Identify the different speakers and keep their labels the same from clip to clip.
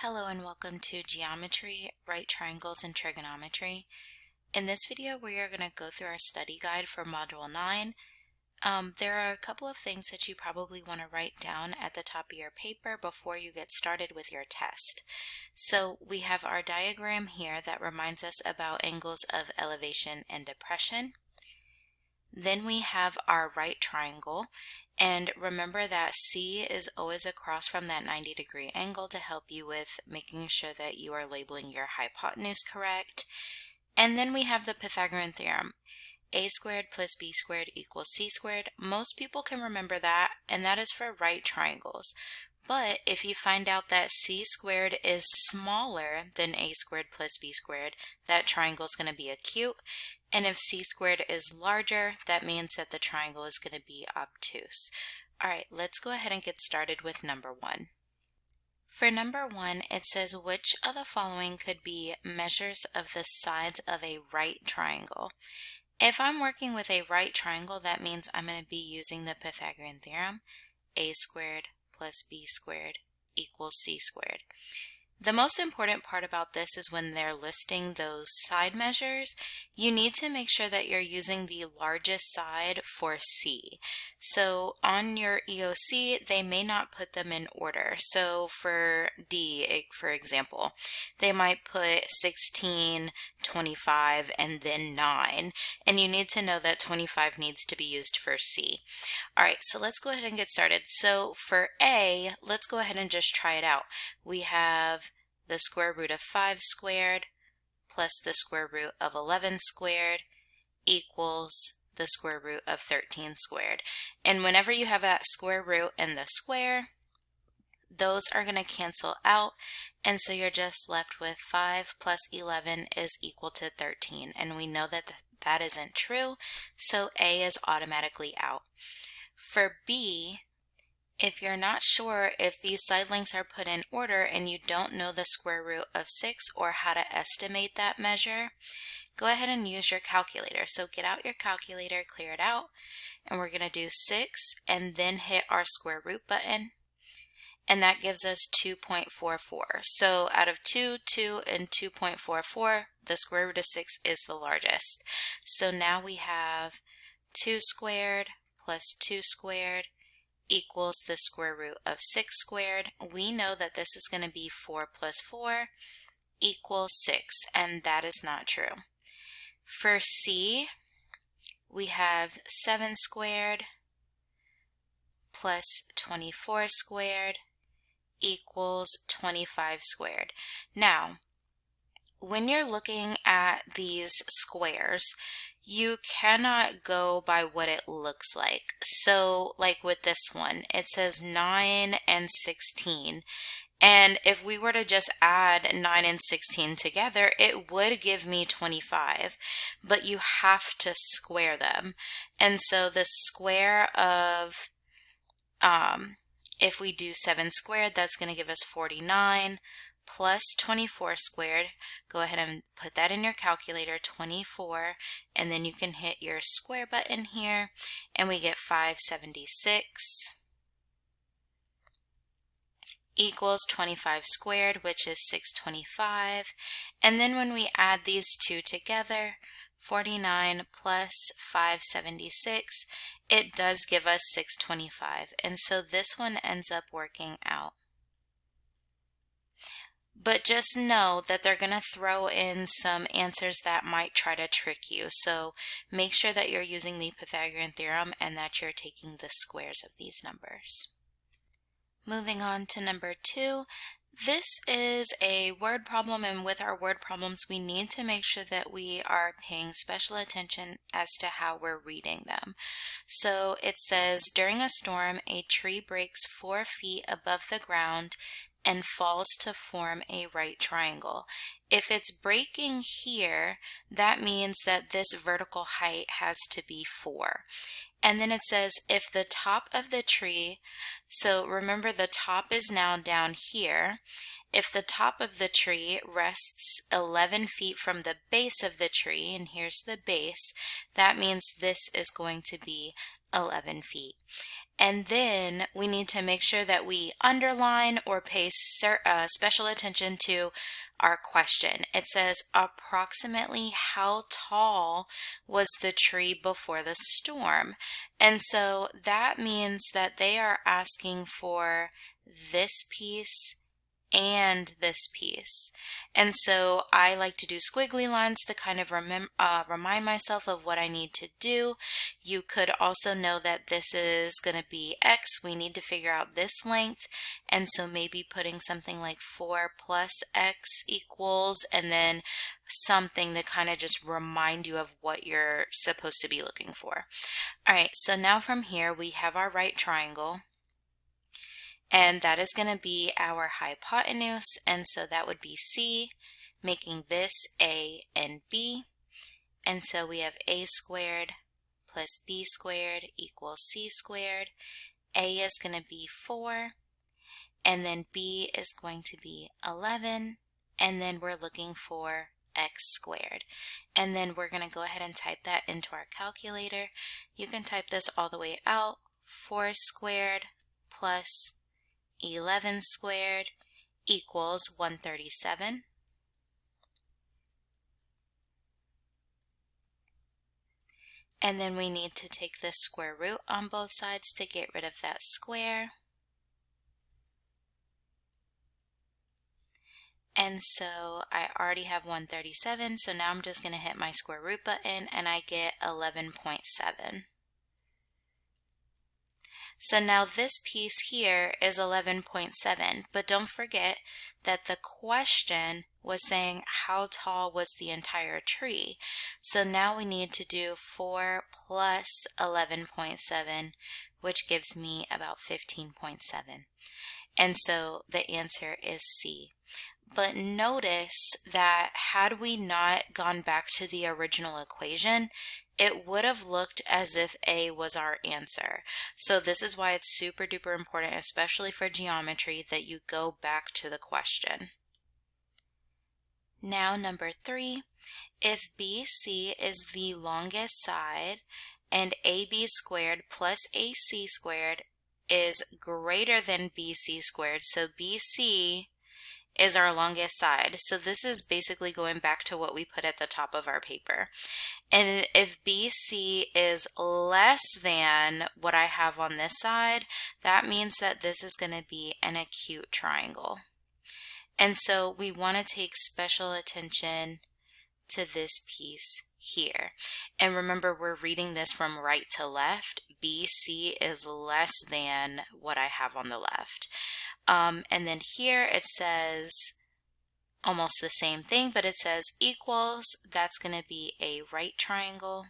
Speaker 1: Hello and welcome to Geometry, Right Triangles, and Trigonometry. In this video, we are going to go through our study guide for Module 9. There are a couple of things that you probably want to write down at the top of your paper before you get started with your test. So we have our diagram here that reminds us about angles of elevation and depression. Then we have our right triangle, and remember that C is always across from that 90-degree angle to help you with making sure that you are labeling your hypotenuse correct. And then we have the Pythagorean theorem. A squared plus B squared equals C squared. Most people can remember that, and that is for right triangles. But if you find out that C squared is smaller than A squared plus B squared, that triangle is going to be acute. And if C squared is larger, that means that the triangle is going to be obtuse. All right, let's go ahead and get started with number 1. For number 1, it says which of the following could be measures of the sides of a right triangle. If I'm working with a right triangle, that means I'm going to be using the Pythagorean theorem. A squared plus B squared equals C squared. The most important part about this is when they're listing those side measures, you need to make sure that you're using the largest side for C. So on your EOC, they may not put them in order. So for D, for example, they might put 16, 25, and then 9. And you need to know that 25 needs to be used for C. All right, so let's go ahead and get started. So for A, let's go ahead and just try it out. We have the square root of 5 squared plus the square root of 11 squared equals the square root of 13 squared. And whenever you have that square root and the square, those are going to cancel out, and so you're just left with 5 plus 11 is equal to 13. And we know that that isn't true, so A is automatically out. For B, if you're not sure if these side lengths are put in order and you don't know the square root of 6 or how to estimate that measure, go ahead and use your calculator. So get out your calculator, clear it out, and we're going to do 6 and then hit our square root button, and that gives us 2.44. So out of 2, 2, and 2.44, the square root of 6 is the largest. So now we have 2 squared plus 2 squared equals the square root of 6 squared. We know that this is going to be 4 plus 4 equals 6, and that is not true. For C, we have 7 squared plus 24 squared equals 25 squared. Now, when you're looking at these squares, you cannot go by what it looks like. So like with this one, it says 9 and 16. And if we were to just add 9 and 16 together, it would give me 25, but you have to square them. And so the square of, if we do 7 squared, that's going to give us 49. Plus 24 squared, go ahead and put that in your calculator, 24, and then you can hit your square button here, and we get 576 equals 25 squared, which is 625. And then when we add these two together, 49 plus 576, it does give us 625. And so this one ends up working out. But just know that they're going to throw in some answers that might try to trick you. So make sure that you're using the Pythagorean theorem and that you're taking the squares of these numbers. Moving on to number 2. This is a word problem, and with our word problems, we need to make sure that we are paying special attention as to how we're reading them. So it says, during a storm, a tree breaks 4 feet above the ground and falls to form a right triangle. If it's breaking here, that means that this vertical height has to be 4. And then it says if the top of the tree, so remember the top is now down here, if the top of the tree rests 11 feet from the base of the tree, and here's the base, that means this is going to be 11 feet. And then we need to make sure that we underline or pay special attention to our question. It says, approximately how tall was the tree before the storm? And so that means that they are asking for this piece and this piece. And so I like to do squiggly lines to kind of remind myself of what I need to do. You could also know that this is going to be X. We need to figure out this length. And so maybe putting something like 4 plus X equals, and then something to kind of just remind you of what you're supposed to be looking for. All right, so now from here we have our right triangle. And that is going to be our hypotenuse, and so that would be C, making this A and B. And so we have A squared plus B squared equals C squared. A is going to be 4, and then B is going to be 11, and then we're looking for X squared. And then we're going to go ahead and type that into our calculator. You can type this all the way out. 4 squared plus 11 squared equals 137. And then we need to take the square root on both sides to get rid of that square. And so I already have 137, so now I'm just going to hit my square root button and I get 11.7. So now this piece here is 11.7, but don't forget that the question was saying how tall was the entire tree. So now we need to do 4 plus 11.7, which gives me about 15.7. And so the answer is C. But notice that had we not gone back to the original equation, it would have looked as if A was our answer. So this is why it's super duper important, especially for geometry, that you go back to the question. Now number 3, if BC is the longest side and AB squared plus AC squared is greater than BC squared, so BC is our longest side. So this is basically going back to what we put at the top of our paper. And if BC is less than what I have on this side, that means that this is going to be an acute triangle. And so we want to take special attention to this piece here. And remember, we're reading this from right to left. BC is less than what I have on the left. And then here it says almost the same thing, but it says equals. That's going to be a right triangle.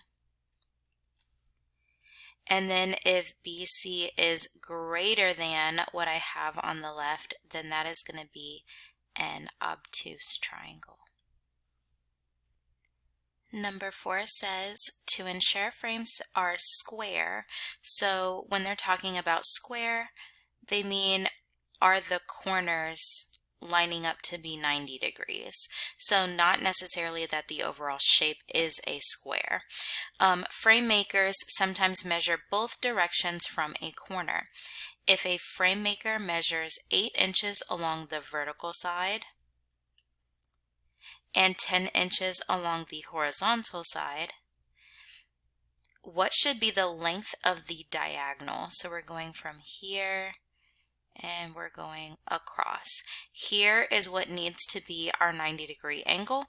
Speaker 1: And then if BC is greater than what I have on the left, then that is going to be an obtuse triangle. Number 4 says to ensure frames are square. So when they're talking about square, they mean are the corners lining up to be 90 degrees. So not necessarily that the overall shape is a square. Frame makers sometimes measure both directions from a corner. If a frame maker measures 8 inches along the vertical side and 10 inches along the horizontal side, what should be the length of the diagonal? So we're going from here and we're going across. Here is what needs to be our 90-degree angle.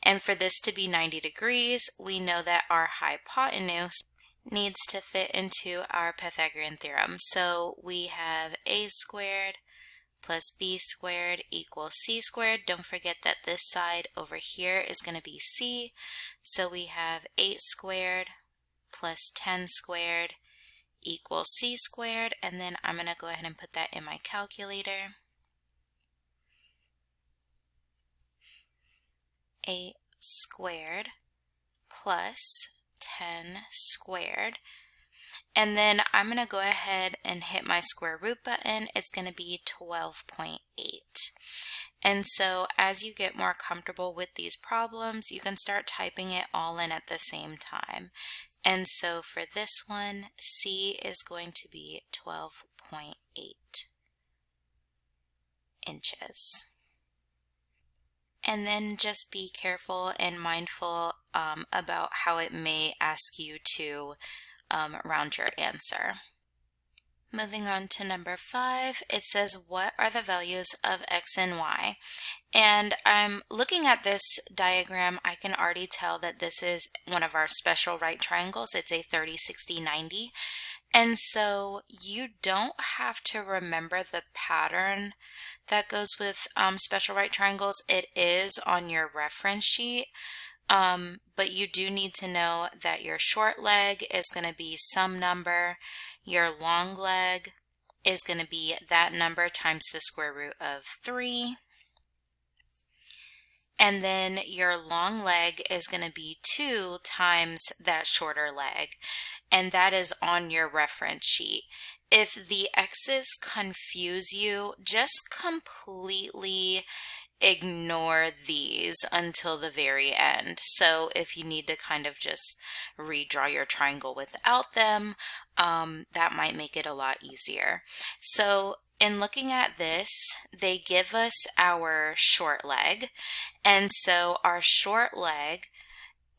Speaker 1: And for this to be 90 degrees, we know that our hypotenuse needs to fit into our Pythagorean theorem. So we have A squared plus B squared equals C squared. Don't forget that this side over here is going to be C. So we have 8 squared plus 10 squared equals C squared, and then I'm going to go ahead and put that in my calculator. 8 squared plus 10 squared. And then I'm going to go ahead and hit my square root button. It's going to be 12.8. And so as you get more comfortable with these problems, you can start typing it all in at the same time. And so for this one, C is going to be 12.8 inches. And then just be careful and mindful about how it may ask you to round your answer. Moving on to number 5, it says, what are the values of x and y? And I'm looking at this diagram, I can already tell that this is one of our special right triangles. It's a 30, 60, 90. And so you don't have to remember the pattern that goes with special right triangles. It is on your reference sheet. But you do need to know that your short leg is going to be some number, your long leg is going to be that number times the square root of 3, and then your long leg is going to be 2 times that shorter leg, and that is on your reference sheet. If the x's confuse you, just completely ignore these until the very end. So if you need to kind of just redraw your triangle without them, that might make it a lot easier. So in looking at this, they give us our short leg, and so our short leg,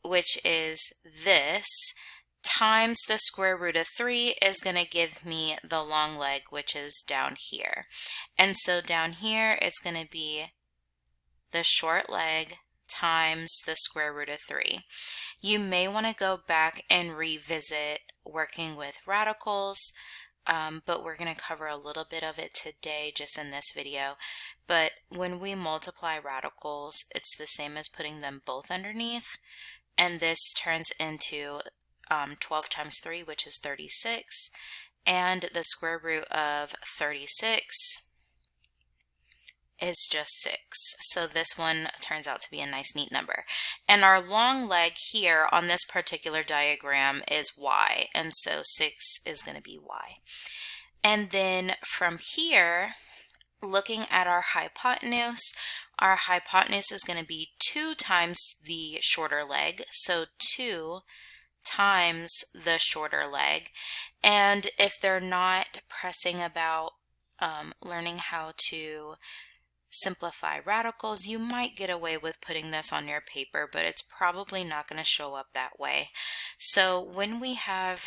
Speaker 1: which is this, times the square root of 3 is going to give me the long leg, which is down here. And so down here, it's going to be the short leg times the square root of 3. You may want to go back and revisit working with radicals, but we're going to cover a little bit of it today just in this video. But when we multiply radicals, it's the same as putting them both underneath, and this turns into 12 times 3, which is 36, and the square root of 36 is just 6. So this one turns out to be a nice neat number. And our long leg here on this particular diagram is y, and so 6 is going to be y. And then from here, looking at our hypotenuse is going to be 2 times the shorter leg, so 2 times the shorter leg. And if they're not pressing about learning how to simplify radicals, you might get away with putting this on your paper, but it's probably not going to show up that way. So when we have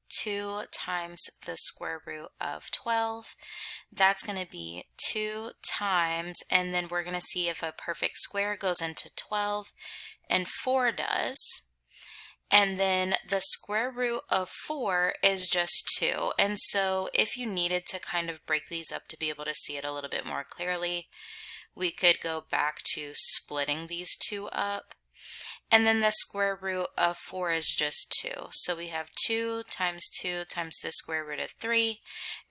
Speaker 1: 2 times the square root of 12, that's going to be 2 times, and then we're going to see if a perfect square goes into 12, and 4 does. And then the square root of 4 is just 2. And so if you needed to kind of break these up to be able to see it a little bit more clearly, we could go back to splitting these two up. And then the square root of 4 is just 2. So we have 2 times the square root of 3,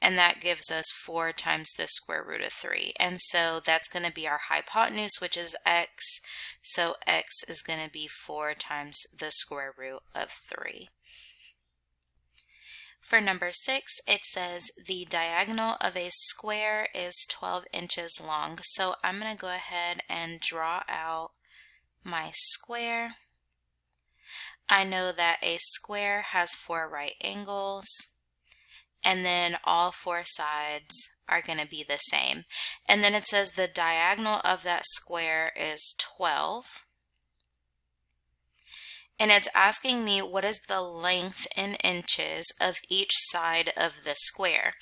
Speaker 1: and that gives us 4 times the square root of 3. And so that's going to be our hypotenuse, which is x. So x is going to be 4 times the square root of 3. For number 6, it says the diagonal of a square is 12 inches long. So I'm going to go ahead and draw out my square. I know that a square has 4 right angles, and then all 4 sides are going to be the same. And then it says the diagonal of that square is 12. And it's asking me what is the length in inches of each side of the square.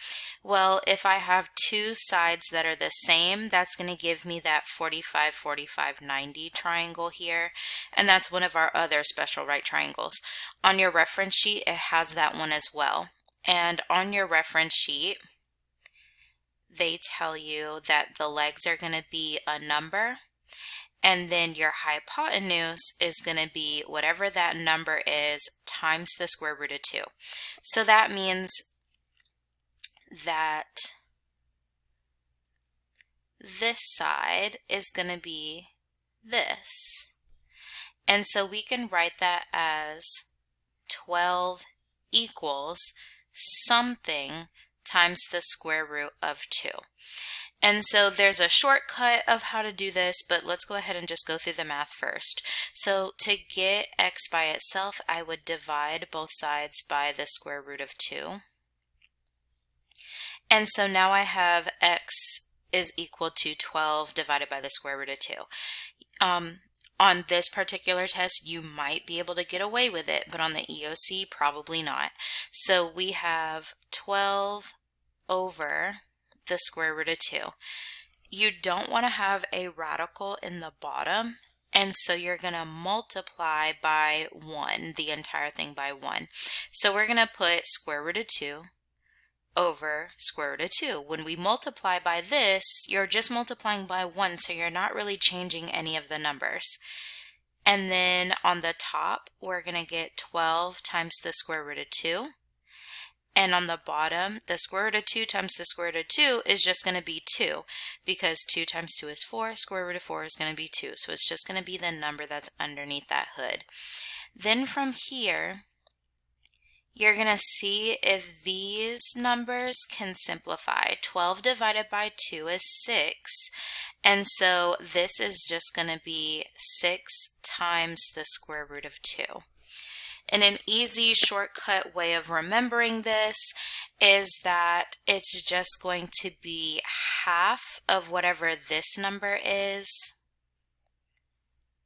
Speaker 1: Well, if I have 2 sides that are the same, that's going to give me that 45, 45, 90 triangle here. And that's one of our other special right triangles. On your reference sheet, it has that one as well. And on your reference sheet, they tell you that the legs are going to be a number. And then your hypotenuse is going to be whatever that number is times the square root of 2. So that means that this side is going to be this. And so we can write that as 12 equals something times the square root of 2. And so there's a shortcut of how to do this, but let's go ahead and just go through the math first. So to get x by itself, I would divide both sides by the square root of 2. And so now I have x is equal to 12 divided by the square root of 2. On this particular test, you might be able to get away with it, but on the EOC, probably not. So we have 12 over the square root of 2. You don't want to have a radical in the bottom, and so you're going to multiply by 1, the entire thing by 1. So we're going to put square root of 2 over square root of 2. When we multiply by this, you're just multiplying by 1, so you're not really changing any of the numbers. And then on the top, we're going to get 12 times the square root of 2. And on the bottom, the square root of 2 times the square root of 2 is just going to be 2, because 2 times 2 is 4, square root of 4 is going to be 2. So it's just going to be the number that's underneath that hood. Then from here, you're going to see if these numbers can simplify. 12 divided by 2 is 6. And so this is just going to be 6 times the square root of 2. And an easy shortcut way of remembering this is that it's just going to be half of whatever this number is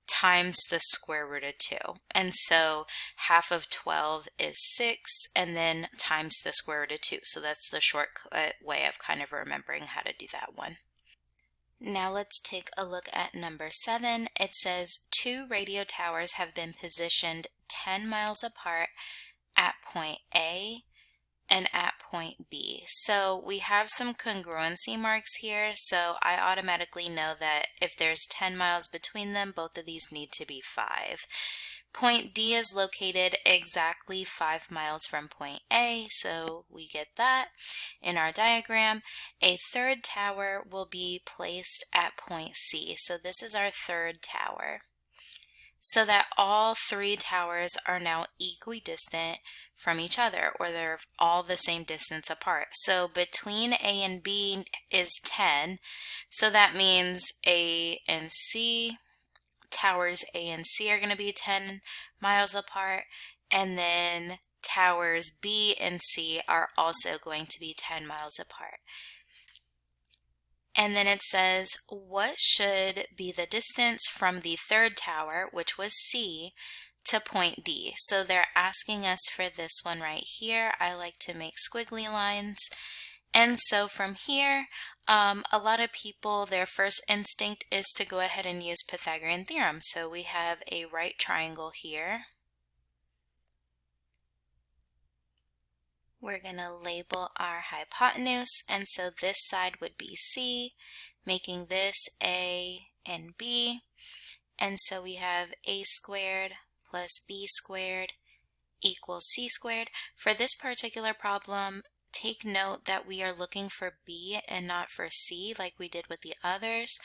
Speaker 1: times the square root of 2. And so half of 12 is 6, and then times the square root of 2. So that's the shortcut way of kind of remembering how to do that one. Now let's take a look at number 7. It says 2 radio towers have been positioned 10 miles apart at point A and at point B. So we have some congruency marks here, so I automatically know that if there's 10 miles between them, both of these need to be 5. Point D is located exactly 5 miles from point A, so we get that in our diagram. A third tower will be placed at point C, so this is our third tower. So that all 3 towers are now equidistant from each other, or they're all the same distance apart. So between A and B is 10, so that means A and C, towers A and C are going to be 10 miles apart, and then towers B and C are also going to be 10 miles apart. And then it says, what should be the distance from the third tower, which was C, to point D? So they're asking us for this one right here. I like to make squiggly lines. And so from here, a lot of people, their first instinct is to go ahead and use Pythagorean theorem. So we have a right triangle here. We're going to label our hypotenuse, and so this side would be C, making this A and B. And so we have A squared plus B squared equals C squared. For this particular problem, take note that we are looking for B and not for C like we did with the others.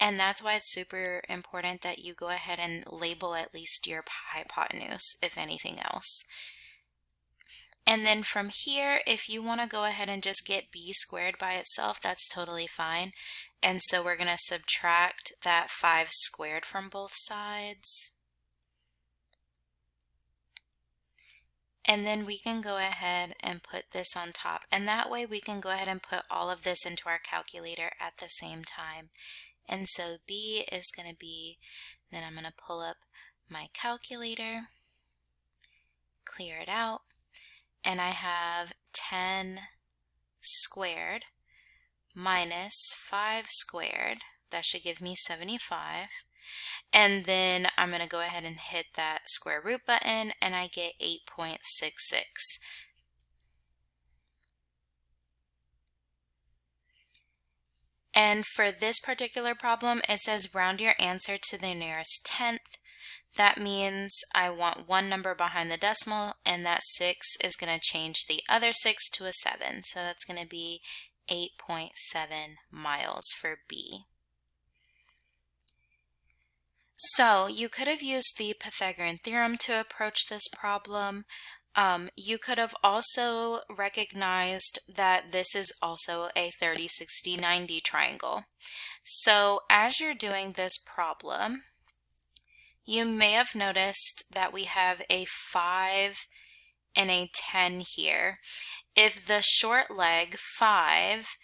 Speaker 1: And that's why it's super important that you go ahead and label at least your hypotenuse, if anything else. And then from here, if you want to go ahead and just get B squared by itself, that's totally fine. And so we're going to subtract that 5 squared from both sides. And then we can go ahead and put this on top. And that way we can go ahead and put all of this into our calculator at the same time. And so B is going to be, then I'm going to pull up my calculator, clear it out. And I have 10 squared minus 5 squared. That should give me 75. And then I'm going to go ahead and hit that square root button, and I get 8.66. And for this particular problem, it says round your answer to the nearest tenth. That means I want one number behind the decimal, and that 6 is going to change the other 6 to a 7. So that's going to be 8.7 miles for B. So you could have used the Pythagorean theorem to approach this problem. You could have also recognized that this is also a 30, 60, 90 triangle. So as you're doing this problem, you may have noticed that we have a 5 and a 10 here. If the short leg 5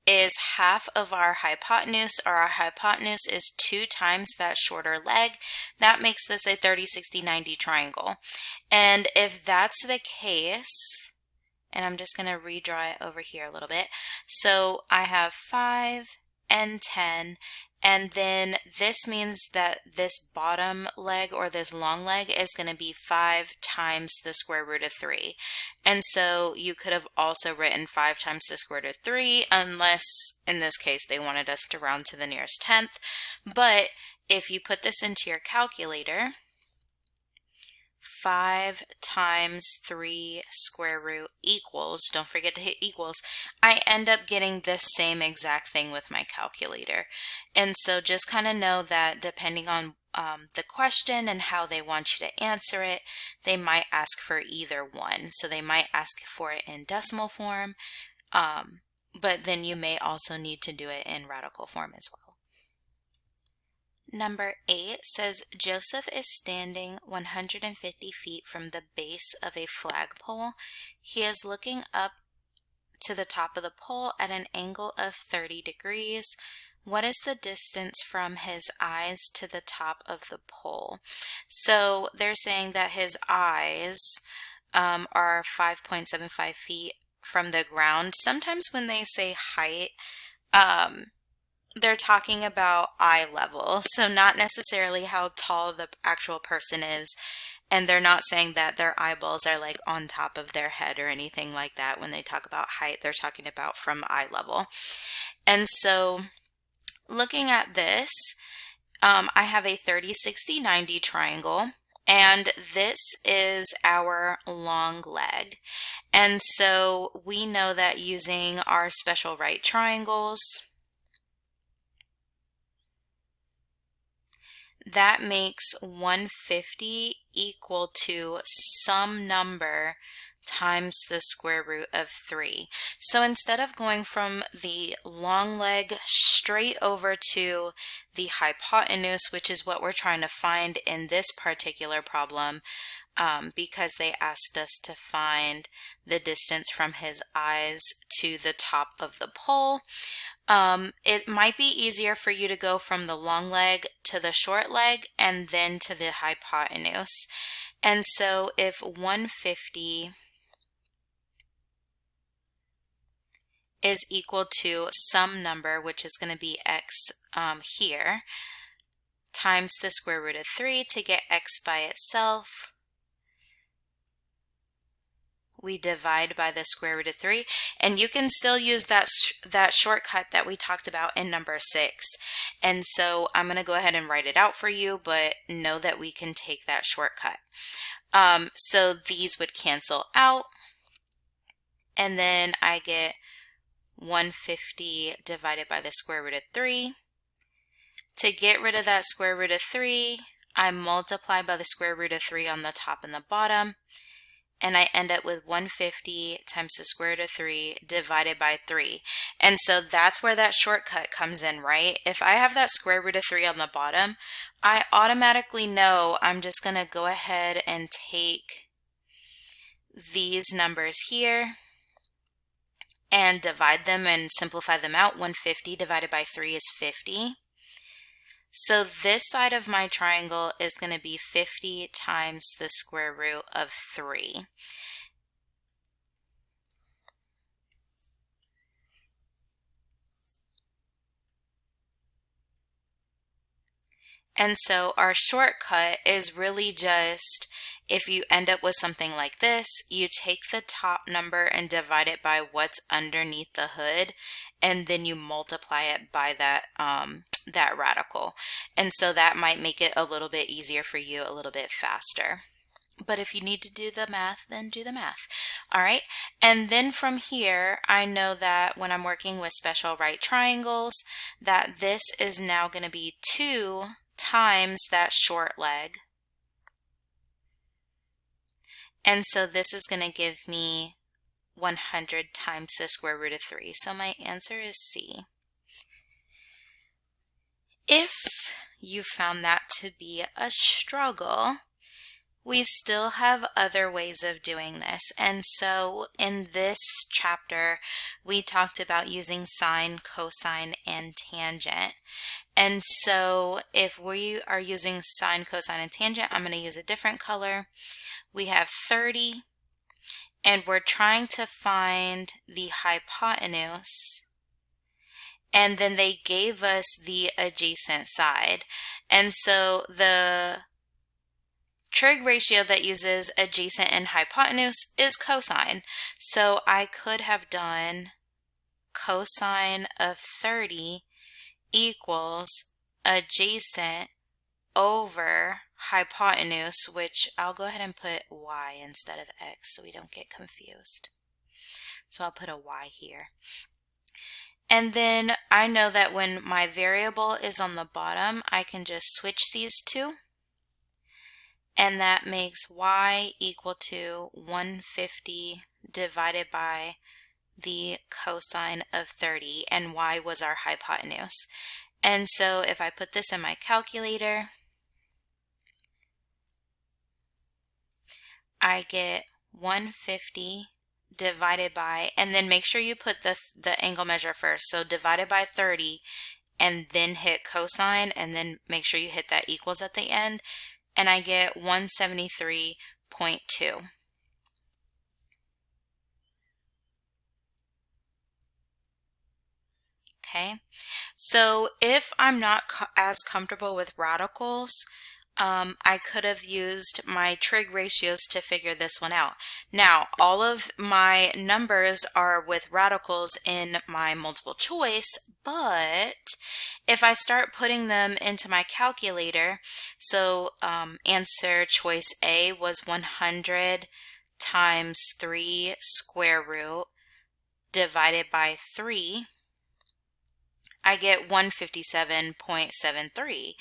Speaker 1: is half of our hypotenuse, or our hypotenuse is 2 times that shorter leg, that makes this a 30, 60, 90 triangle. And if that's the case, and I'm just going to redraw it over here a little bit. So I have 5 and 10, and then this means that this bottom leg, or this long leg, is going to be 5 times the square root of 3. And so you could have also written 5 times the square root of 3, unless in this case they wanted us to round to the nearest tenth. But if you put this into your calculator, 5 times 3 square root equals, don't forget to hit equals, I end up getting this same exact thing with my calculator. And so just kind of know that depending on the question and how they want you to answer it, they might ask for either one. So they might ask for it in decimal form, but then you may also need to do it in radical form as well. Number 8 says Joseph is standing 150 feet from the base of a flagpole. He is looking up to the top of the pole at an angle of 30 degrees. What is the distance from his eyes to the top of the pole? So they're saying that his eyes are 5.75 feet from the ground. Sometimes when they say height, they're talking about eye level, so not necessarily how tall the actual person is, and they're not saying that their eyeballs are like on top of their head or anything like that. When they talk about height, they're talking about from eye level. And so looking at this, I have a 30, 60, 90 triangle, and this is our long leg. And so we know that using our special right triangles, that makes 150 equal to some number times the square root of 3. So instead of going from the long leg straight over to the hypotenuse, which is what we're trying to find in this particular problem, because they asked us to find the distance from his eyes to the top of the pole, it might be easier for you to go from the long leg to the short leg and then to the hypotenuse. And so if 150 is equal to some number, which is going to be x here, times the square root of 3, to get x by itself, we divide by the square root of 3, and you can still use that shortcut that we talked about in number 6. And so I'm going to go ahead and write it out for you, but know that we can take that shortcut. So these would cancel out, and then I get 150 divided by the square root of 3. To get rid of that square root of 3, I multiply by the square root of 3 on the top and the bottom, and I end up with 150 times the square root of 3 divided by 3. And so that's where that shortcut comes in, right? If I have that square root of 3 on the bottom, I automatically know I'm just going to go ahead and take these numbers here and divide them and simplify them out. 150 divided by 3 is 50. So this side of my triangle is going to be 50 times the square root of 3. And so our shortcut is really just, if you end up with something like this, you take the top number and divide it by what's underneath the hood, and then you multiply it by that that radical. And so that might make it a little bit easier for you, a little bit faster. But if you need to do the math, then do the math. All right. And then from here, I know that when I'm working with special right triangles, that this is now going to be 2 times that short leg. And so this is going to give me 100 times the square root of 3. So my answer is C. If you found that to be a struggle, we still have other ways of doing this. And so in this chapter, we talked about using sine, cosine, and tangent. And so if we are using sine, cosine, and tangent, I'm going to use a different color. We have 30, and we're trying to find the hypotenuse. And then they gave us the adjacent side. And so the trig ratio that uses adjacent and hypotenuse is cosine. So I could have done cosine of 30 equals adjacent over hypotenuse, which I'll go ahead and put y instead of x so we don't get confused. So I'll put a y here. And then I know that when my variable is on the bottom, I can just switch these two. And that makes y equal to 150 divided by the cosine of 30, and y was our hypotenuse. And so if I put this in my calculator, I get 150 divided by, and then make sure you put the angle measure first. So divided by 30 and then hit cosine, and then make sure you hit that equals at the end. And I get 173.2. Okay, so if I'm not as comfortable with radicals, I could have used my trig ratios to figure this one out. Now, all of my numbers are with radicals in my multiple choice, but if I start putting them into my calculator, so answer choice A was 100 times 3 square root divided by 3, I get 157.73.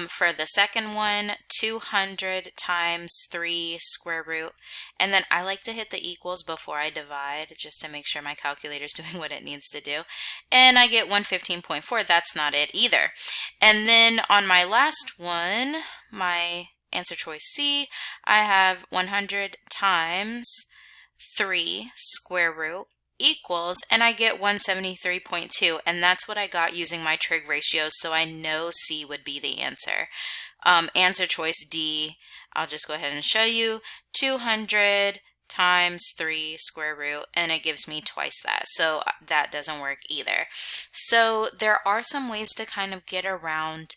Speaker 1: For the second one, 200 times 3 square root, and then I like to hit the equals before I divide just to make sure my calculator is doing what it needs to do, and I get 115.4. That's not it either. And then on my last one, my answer choice C, I have 100 times 3 square root equals, and I get 173.2, and that's what I got using my trig ratios, so I know C would be the answer. Answer choice D, I'll just go ahead and show you, 200 times 3 square root, and it gives me twice that, so that doesn't work either. So there are some ways to kind of get around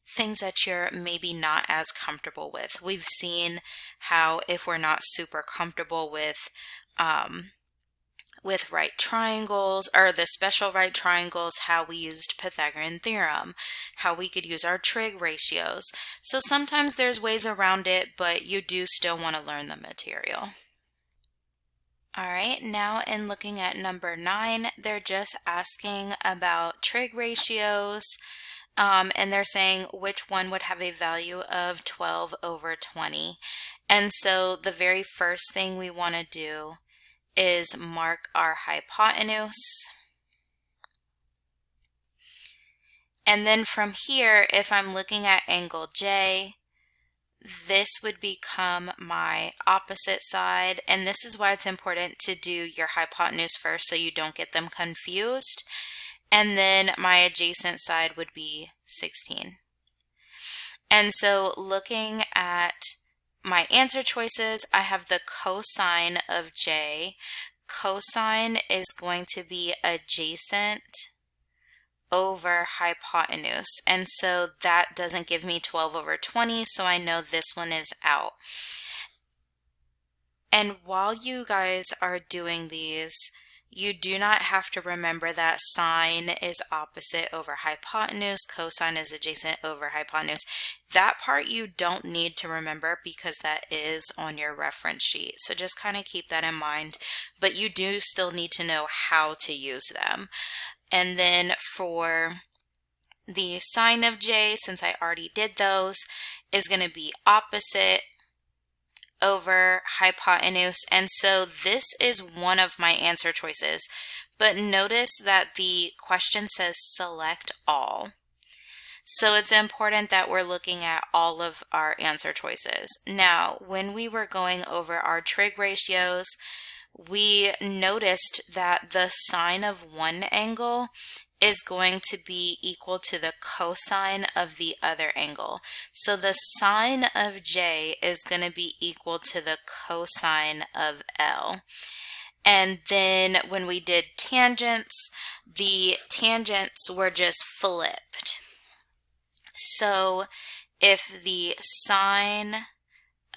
Speaker 1: things that you're maybe not as comfortable with. We've seen how if we're not super comfortable with right triangles, or the special right triangles, how we used Pythagorean theorem, how we could use our trig ratios. So sometimes there's ways around it, but you do still want to learn the material. All right, now in looking at number 9, they're just asking about trig ratios, and they're saying which one would have a value of 12 over 20. And so the very first thing we want to do is mark our hypotenuse. And then from here, if I'm looking at angle J, this would become my opposite side. And this is why it's important to do your hypotenuse first so you don't get them confused. And then my adjacent side would be 16. And so looking at my answer choices, I have the cosine of J. Cosine is going to be adjacent over hypotenuse. And so that doesn't give me 12 over 20, so I know this one is out. And while you guys are doing these, you do not have to remember that sine is opposite over hypotenuse, cosine is adjacent over hypotenuse. That part you don't need to remember because that is on your reference sheet. So just kind of keep that in mind, but you do still need to know how to use them. And then for the sine of J, since I already did those, is going to be opposite over hypotenuse, and so this is one of my answer choices. But notice that the question says select all. So it's important that we're looking at all of our answer choices. Now, when we were going over our trig ratios, we noticed that the sine of one angle is going to be equal to the cosine of the other angle. So the sine of J is going to be equal to the cosine of L. And then when we did tangents, the tangents were just flipped. So if the sine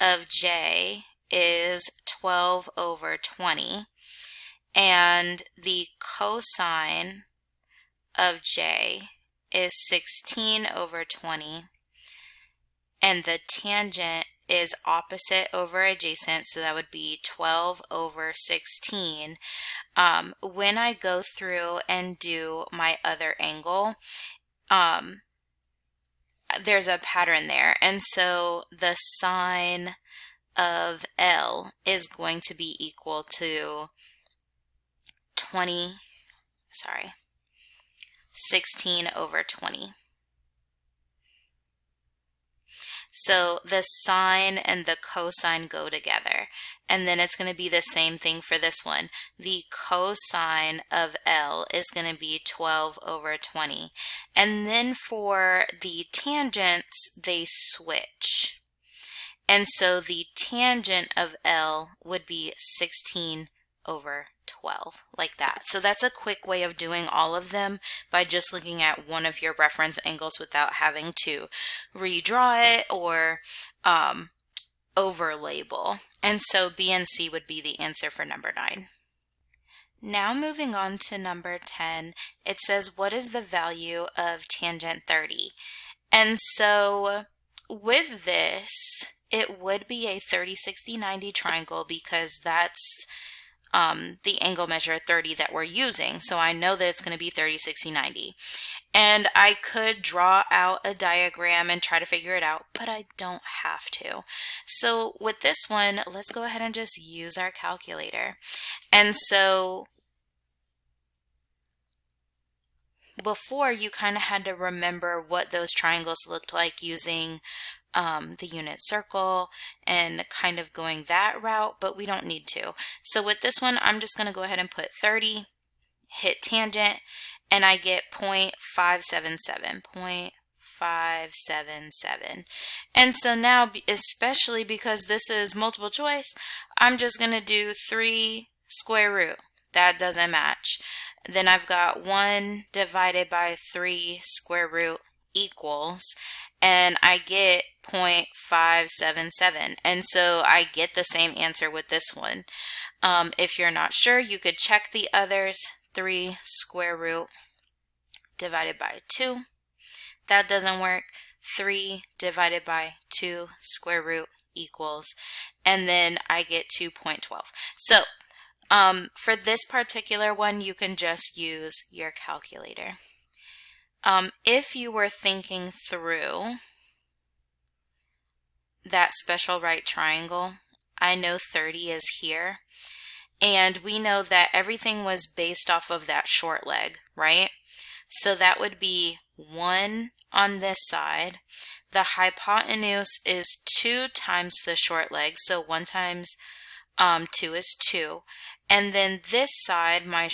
Speaker 1: of J is 12 over 20 and the cosine of J is 16 over 20 and the tangent is opposite over adjacent, so that would be 12 over 16. When I go through and do my other angle, there's a pattern there, and so the sine of L is going to be equal to 16 over 20. So the sine and the cosine go together, and then it's going to be the same thing for this one. The cosine of L is going to be 12 over 20. And then for the tangents, they switch. And so the tangent of L would be 16 over 12, like that. So that's a quick way of doing all of them by just looking at one of your reference angles without having to redraw it or over label. And so B and C would be the answer for number 9. Now moving on to number 10, it says, what is the value of tangent 30? And so with this, it would be a 30, 60, 90 triangle because that's the angle measure 30 that we're using. So I know that it's going to be 30, 60, 90. And I could draw out a diagram and try to figure it out, but I don't have to. So with this one, let's go ahead and just use our calculator. And so before, you kind of had to remember what those triangles looked like using the unit circle and kind of going that route, but we don't need to. So with this one, I'm just going to go ahead and put 30, hit tangent, and I get 0.577, 0.577. And so now, especially because this is multiple choice, I'm just going to do 3 square root. That doesn't match. Then I've got 1 divided by 3 square root equals, and I get 0.577. And so I get the same answer with this one. If you're not sure, you could check the others. 3 square root divided by 2. That doesn't work. 3 divided by 2 square root equals, and then I get 2.12. So for this particular one, you can just use your calculator. If you were thinking through that special right triangle, I know 30 is here, and we know that everything was based off of that short leg, right? So that would be 1 on this side. The hypotenuse is 2 times the short leg, so 1 times 2 is 2. And then this side, my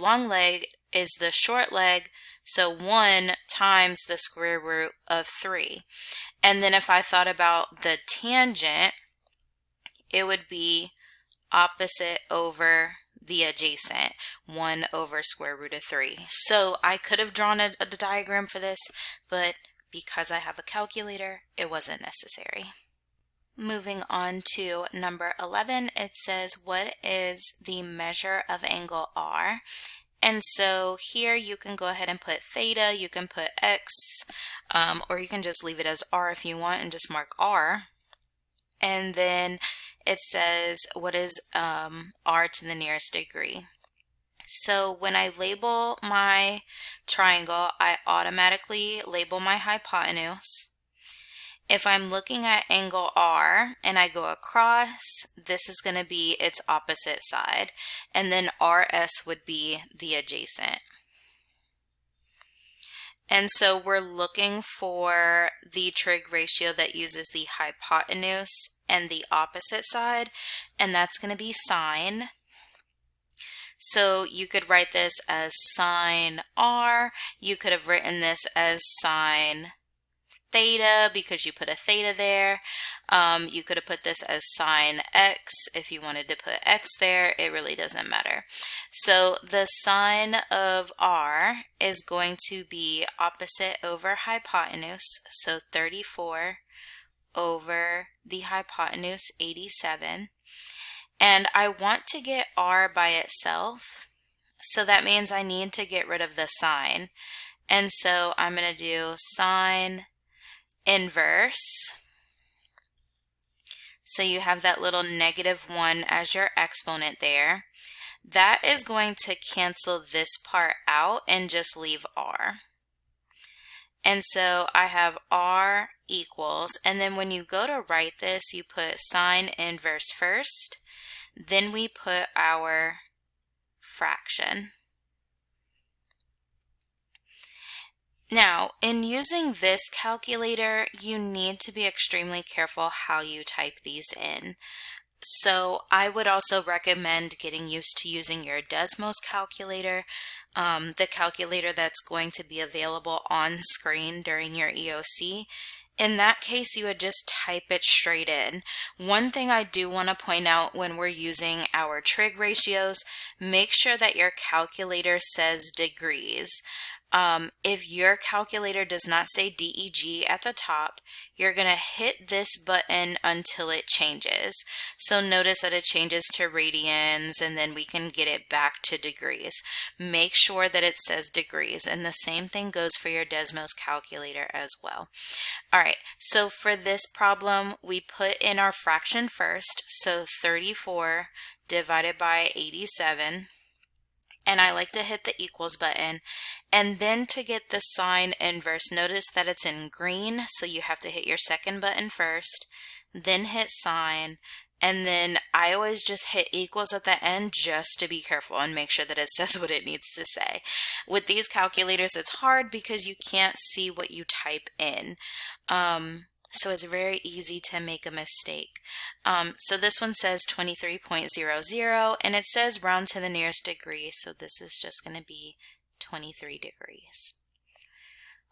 Speaker 1: long leg is the short leg, so 1 times the square root of 3. And then if I thought about the tangent, it would be opposite over the adjacent, 1 over square root of 3. So I could have drawn a diagram for this, but because I have a calculator, it wasn't necessary. Moving on to number 11, it says, what is the measure of angle R? And so here you can go ahead and put theta, you can put x, or you can just leave it as R if you want and just mark R. And then it says, what is R to the nearest degree? So when I label my triangle, I automatically label my hypotenuse. if I'm looking at angle R and I go across, this is going to be its opposite side, and then RS would be the adjacent. And so we're looking for the trig ratio that uses the hypotenuse and the opposite side, and that's going to be sine. So you could write this as sine R. You could have written this as sine theta because you put a theta there. You could have put this as sine x if you wanted to put x there. It really doesn't matter. So the sine of R is going to be opposite over hypotenuse, so 34 over the hypotenuse, 87. And I want to get R by itself, so that means I need to get rid of the sine. And so I'm going to do sine inverse. So you have that little -1 as your exponent there. That is going to cancel this part out and just leave R. And so I have R equals, and then when you go to write this, you put sine inverse first, then we put our fraction. Now, in using this calculator, you need to be extremely careful how you type these in. So I would also recommend getting used to using your Desmos calculator, the calculator that's going to be available on screen during your EOC. In that case, you would just type it straight in. One thing I do want to point out when we're using our trig ratios, make sure that your calculator says degrees. If your calculator does not say DEG at the top, you're going to hit this button until it changes. So notice that it changes to radians, and then we can get it back to degrees. Make sure that it says degrees, and the same thing goes for your Desmos calculator as well. All right, so for this problem, we put in our fraction first, so 34 divided by 87. And I like to hit the equals button. And then to get the sine inverse, notice that it's in green, so you have to hit your second button first, then hit sine, and then I always just hit equals at the end just to be careful and make sure that it says what it needs to say. With these calculators, it's hard because you can't see what you type in. So it's very easy to make a mistake. So this one says 23.00, and it says round to the nearest degree, so this is just going to be 23 degrees.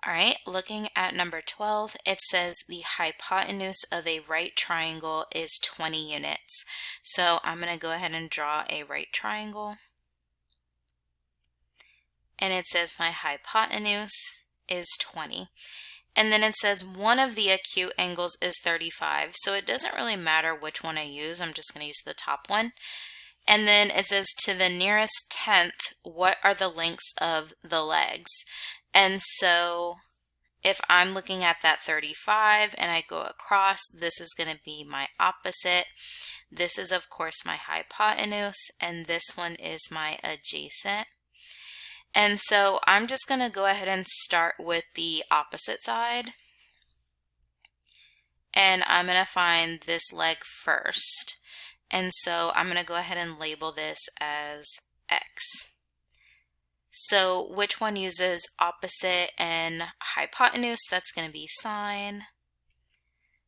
Speaker 1: All right, looking at number 12, it says the hypotenuse of a right triangle is 20 units. So I'm going to go ahead and draw a right triangle. And it says my hypotenuse is 20. And then it says one of the acute angles is 35. So it doesn't really matter which one I use. I'm just going to use the top one. And then it says to the nearest tenth, what are the lengths of the legs? And so if I'm looking at that 35 and I go across, this is going to be my opposite. This is, of course, my hypotenuse, and this one is my adjacent. And so I'm just going to go ahead and start with the opposite side. And I'm going to find this leg first. And so I'm going to go ahead and label this as X. So which one uses opposite and hypotenuse? That's going to be sine.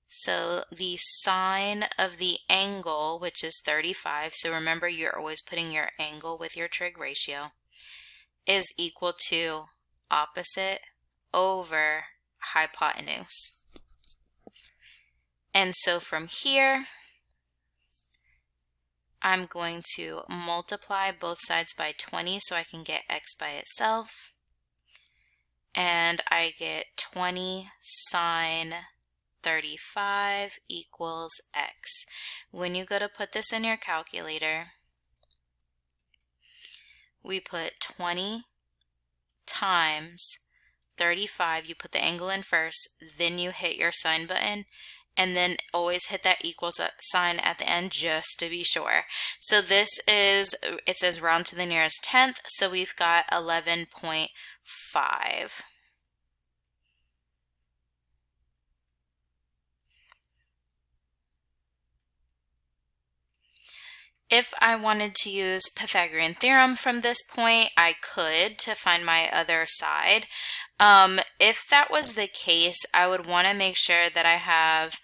Speaker 1: So the sine of the angle, which is 35, so remember you're always putting your angle with your trig ratio, is equal to opposite over hypotenuse. And so from here, I'm going to multiply both sides by 20 so I can get x by itself. And I get 20 sine 35 equals x. When you go to put this in your calculator, we put 20 times 35, you put the angle in first, then you hit your sine button, and then always hit that equals sign at the end just to be sure. So this is, it says round to the nearest tenth, so we've got 11.5. If I wanted to use Pythagorean theorem from this point, I could to find my other side. If that was the case, I would want to make sure that I have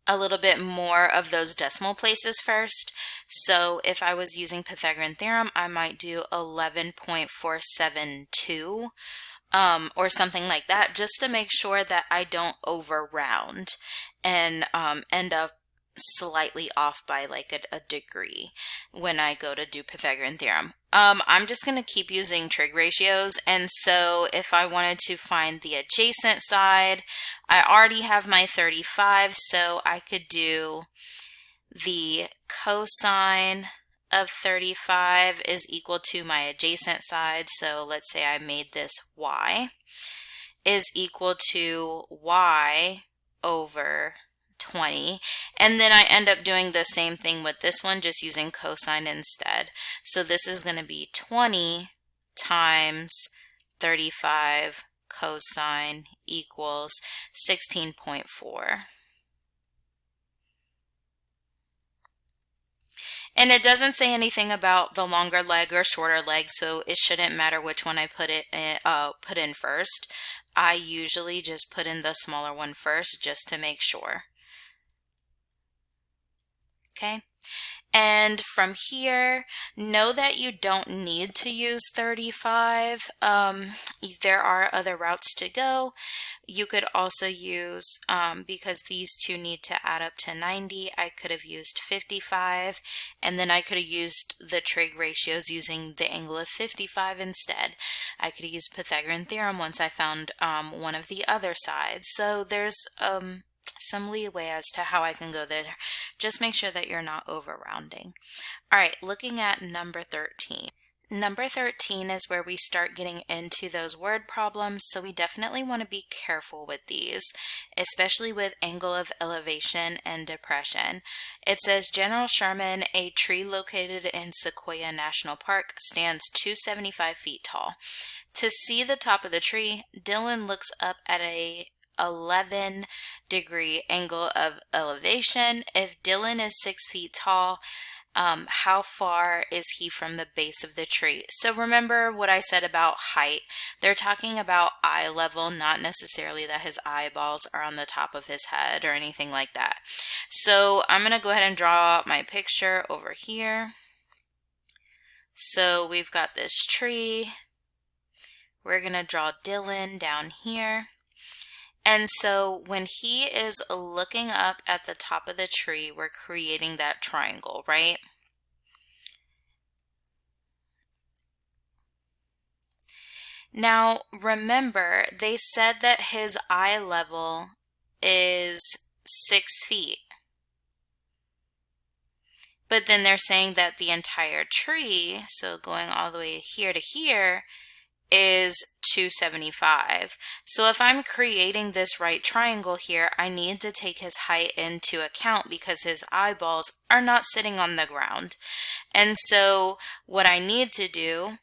Speaker 1: a little bit more of those decimal places first. So if I was using Pythagorean theorem, I might do 11.472 or something like that, just to make sure that I don't over round and end up slightly off by like a degree when I go to do Pythagorean theorem. I'm just going to keep using trig ratios, and so if I wanted to find the adjacent side, I already have my 35, so I could do the cosine of 35 is equal to my adjacent side. So let's say I made this y is equal to y over 20. And then I end up doing the same thing with this one, just using cosine instead. So this is going to be 20 times 35 cosine equals 16.4. And it doesn't say anything about the longer leg or shorter leg, so it shouldn't matter which one I put in first. I usually just put in the smaller one first just to make sure. Okay. And from here, know that you don't need to use 35. There are other routes to go. You could also use, because these two need to add up to 90, I could have used 55, and then I could have used the trig ratios using the angle of 55 instead. I could have used Pythagorean theorem once I found one of the other sides. So there's some leeway as to how I can go there. Just make sure that you're not over rounding. All right, looking at number 13. Number 13 is where we start getting into those word problems, so we definitely want to be careful with these, especially with angle of elevation and depression. It says, General Sherman, a tree located in Sequoia National Park, stands 275 feet tall. To see the top of the tree, Dylan looks up at a 11-degree angle of elevation. If Dylan is 6 feet tall, how far is he from the base of the tree? So remember what I said about height. They're talking about eye level, not necessarily that his eyeballs are on the top of his head or anything like that. So I'm going to go ahead and draw my picture over here. So we've got this tree. We're going to draw Dylan down here. And so when he is looking up at the top of the tree, we're creating that triangle, right? Now, remember, they said that his eye level is 6 feet. But then they're saying that the entire tree, so going all the way here to here, is 275. So if I'm creating this right triangle here, I need to take his height into account because his eyeballs are not sitting on the ground. And so what I need to do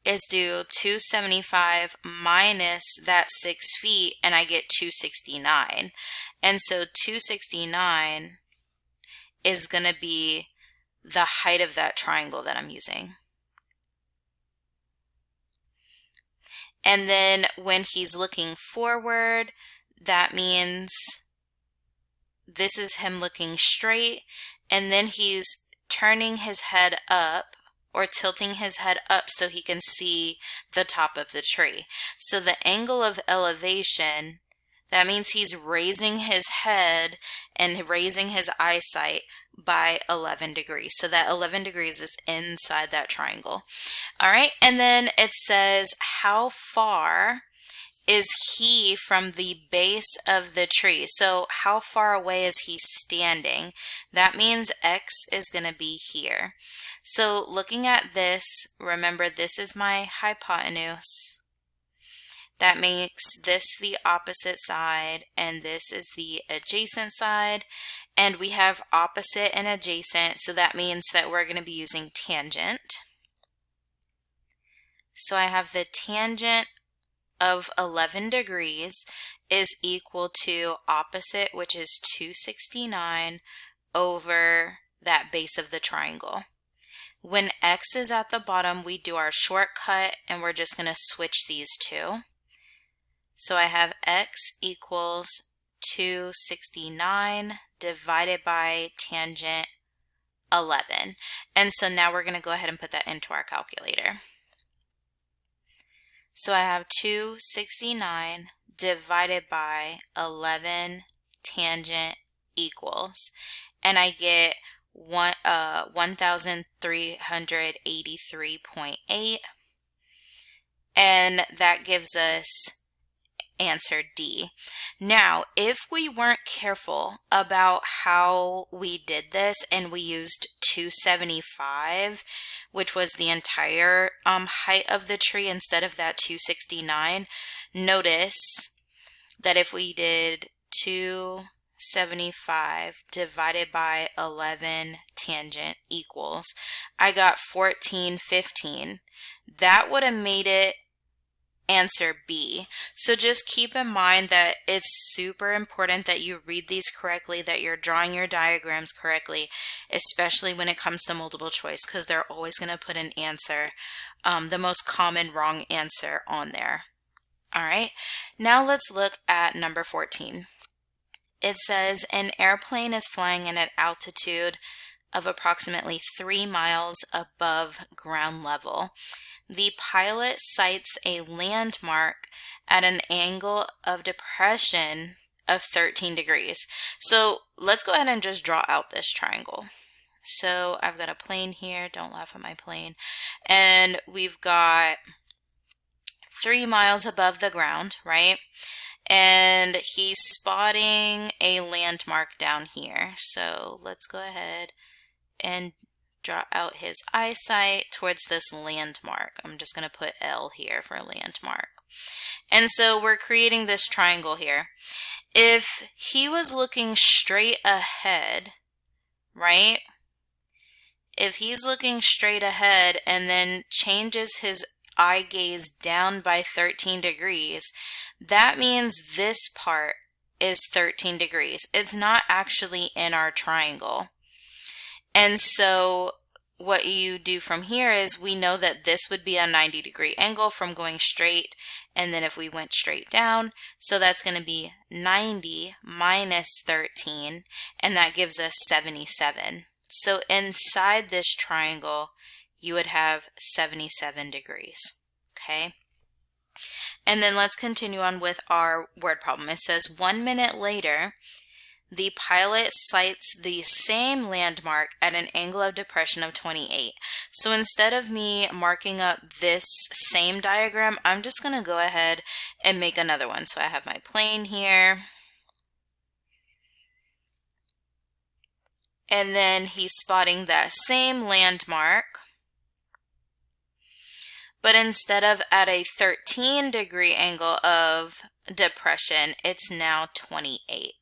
Speaker 1: is do 275 minus that 6 feet, and I get 269. And so 269 is going to be the height of that triangle that I'm using. And then when he's looking forward, that means this is him looking straight, and then he's turning his head up or tilting his head up so he can see the top of the tree. So the angle of elevation, that means he's raising his head and raising his eyesight by 11 degrees. So that 11 degrees is inside that triangle. All right, and then it says, how far is he from the base of the tree? So how far away is he standing? That means X is going to be here. So looking at this, remember this is my hypotenuse. That makes this the opposite side, and this is the adjacent side. And we have opposite and adjacent, so that means that we're going to be using tangent. So I have the tangent of 11 degrees is equal to opposite, which is 269, over that base of the triangle. When x is at the bottom, we do our shortcut and we're just going to switch these two. So I have x equals 269 divided by tangent 11. And so now we're going to go ahead and put that into our calculator. So I have 269 divided by 11 tangent equals, and I get 1383.8, and that gives us answer D. Now, if we weren't careful about how we did this and we used 275, which was the entire height of the tree instead of that 269, notice that if we did 275 divided by 11 tangent equals, I got 1415. That would have made it answer B. So just keep in mind that it's super important that you read these correctly, that you're drawing your diagrams correctly, especially when it comes to multiple choice, because they're always going to put an answer, the most common wrong answer on there. All right, now let's look at number 14. It says an airplane is flying at an altitude of approximately 3 miles above ground level. The pilot sights a landmark at an angle of depression of 13 degrees. So let's go ahead and just draw out this triangle. So I've got a plane here, don't laugh at my plane, and we've got 3 miles above the ground, right? And he's spotting a landmark down here. So let's go ahead and draw out his eyesight towards this landmark. I'm just going to put L here for landmark. And so we're creating this triangle here. If he was looking straight ahead, right? If he's looking straight ahead and then changes his eye gaze down by 13 degrees, that means this part is 13 degrees. It's not actually in our triangle. And so what you do from here is we know that this would be a 90-degree angle from going straight, and then if we went straight down, so that's going to be 90 minus 13, and that gives us 77. So inside this triangle, you would have 77 degrees, okay? And then let's continue on with our word problem. It says 1 minute later, the pilot sights the same landmark at an angle of depression of 28. So instead of me marking up this same diagram, I'm just going to go ahead and make another one. So I have my plane here. And then he's spotting that same landmark. But instead of at a 13-degree angle of depression, it's now 28.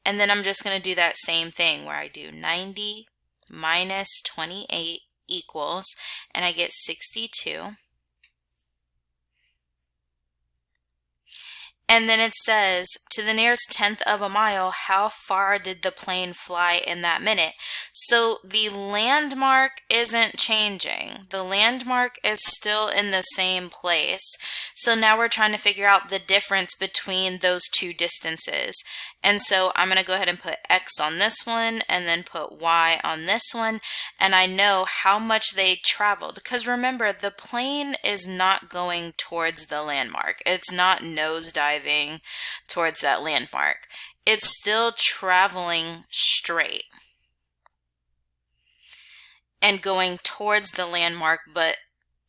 Speaker 1: And then I'm just going to do that same thing where I do 90 minus 28 equals, and I get 62. And then it says, to the nearest tenth of a mile, how far did the plane fly in that minute? So the landmark isn't changing. The landmark is still in the same place. So now we're trying to figure out the difference between those two distances. And so I'm going to go ahead and put X on this one and then put Y on this one. And I know how much they traveled. Because remember, the plane is not going towards the landmark. It's not nosediving towards that landmark. It's still traveling straight and going towards the landmark, but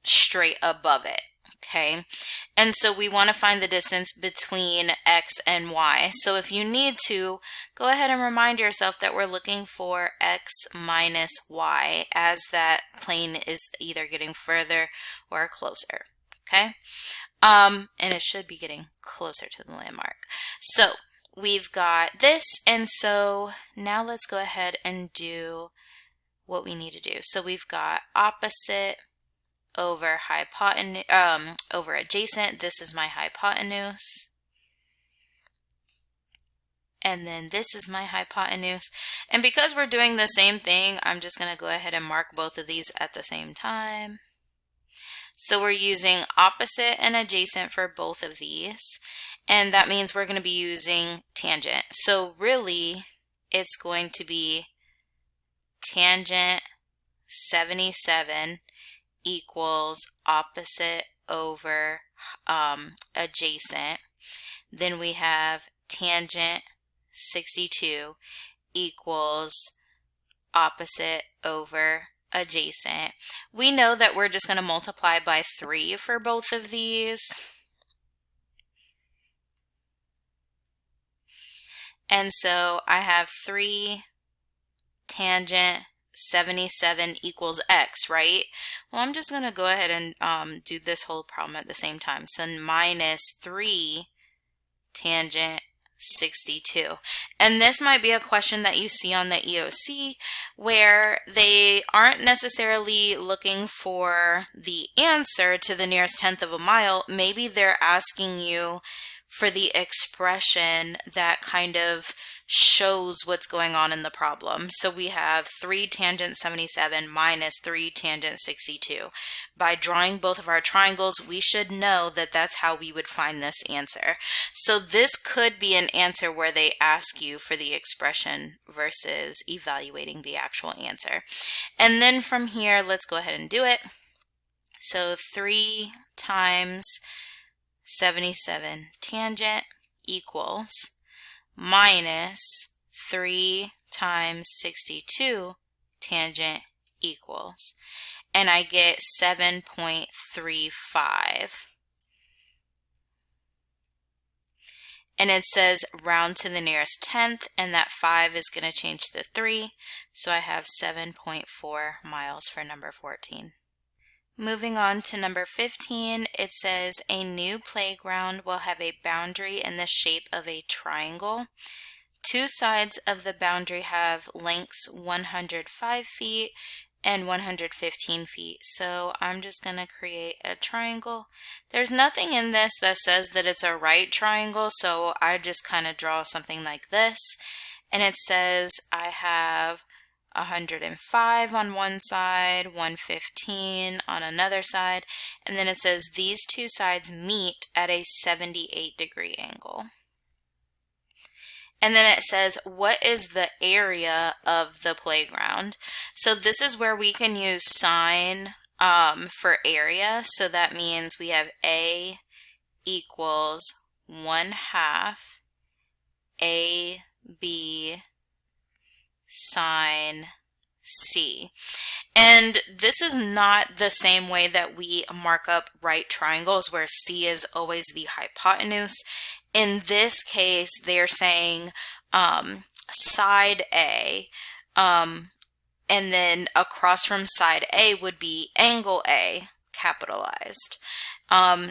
Speaker 1: straight above it. Okay, and so we want to find the distance between X and Y. So if you need to, go ahead and remind yourself that we're looking for X minus Y as that plane is either getting further or closer. Okay, and it should be getting closer to the landmark. So we've got this, and so now let's go ahead and do what we need to do. So we've got opposite over hypotenuse, over adjacent. This is my hypotenuse. And then this is my hypotenuse. And because we're doing the same thing, I'm just going to go ahead and mark both of these at the same time. So we're using opposite and adjacent for both of these. And that means we're going to be using tangent. So really, it's going to be tangent 77 equals opposite over adjacent. Then we have tangent 62 equals opposite over adjacent. We know that we're just going to multiply by 3 for both of these. And so I have 3 tangent 77 equals x, right? Well, I'm just going to go ahead and do this whole problem at the same time. So minus 3 tangent 62. And this might be a question that you see on the EOC where they aren't necessarily looking for the answer to the nearest tenth of a mile. Maybe they're asking you for the expression that kind of shows what's going on in the problem. So we have 3 tangent 77 minus 3 tangent 62. By drawing both of our triangles, we should know that that's how we would find this answer. So this could be an answer where they ask you for the expression versus evaluating the actual answer. And then from here, let's go ahead and do it. So 3 times 77 tangent equals minus 3 times 62 tangent equals, and I get 7.35. And it says round to the nearest tenth, and that 5 is going to change to 3, so I have 7.4 miles for number 14. Moving on to number 15, it says a new playground will have a boundary in the shape of a triangle. 2 sides of the boundary have lengths 105 feet and 115 feet. So I'm just going to create a triangle. There's nothing in this that says that it's a right triangle, so I just kind of draw something like this. And it says I have 105 on one side, 115 on another side, and then it says these 2 sides meet at a 78-degree angle. And then it says, what is the area of the playground? So this is where we can use sine for area. So that means we have A equals 1/2 AB sine C. And this is not the same way that we mark up right triangles where C is always the hypotenuse. In this case, they're saying side A, and then across from side A would be angle A, capitalized,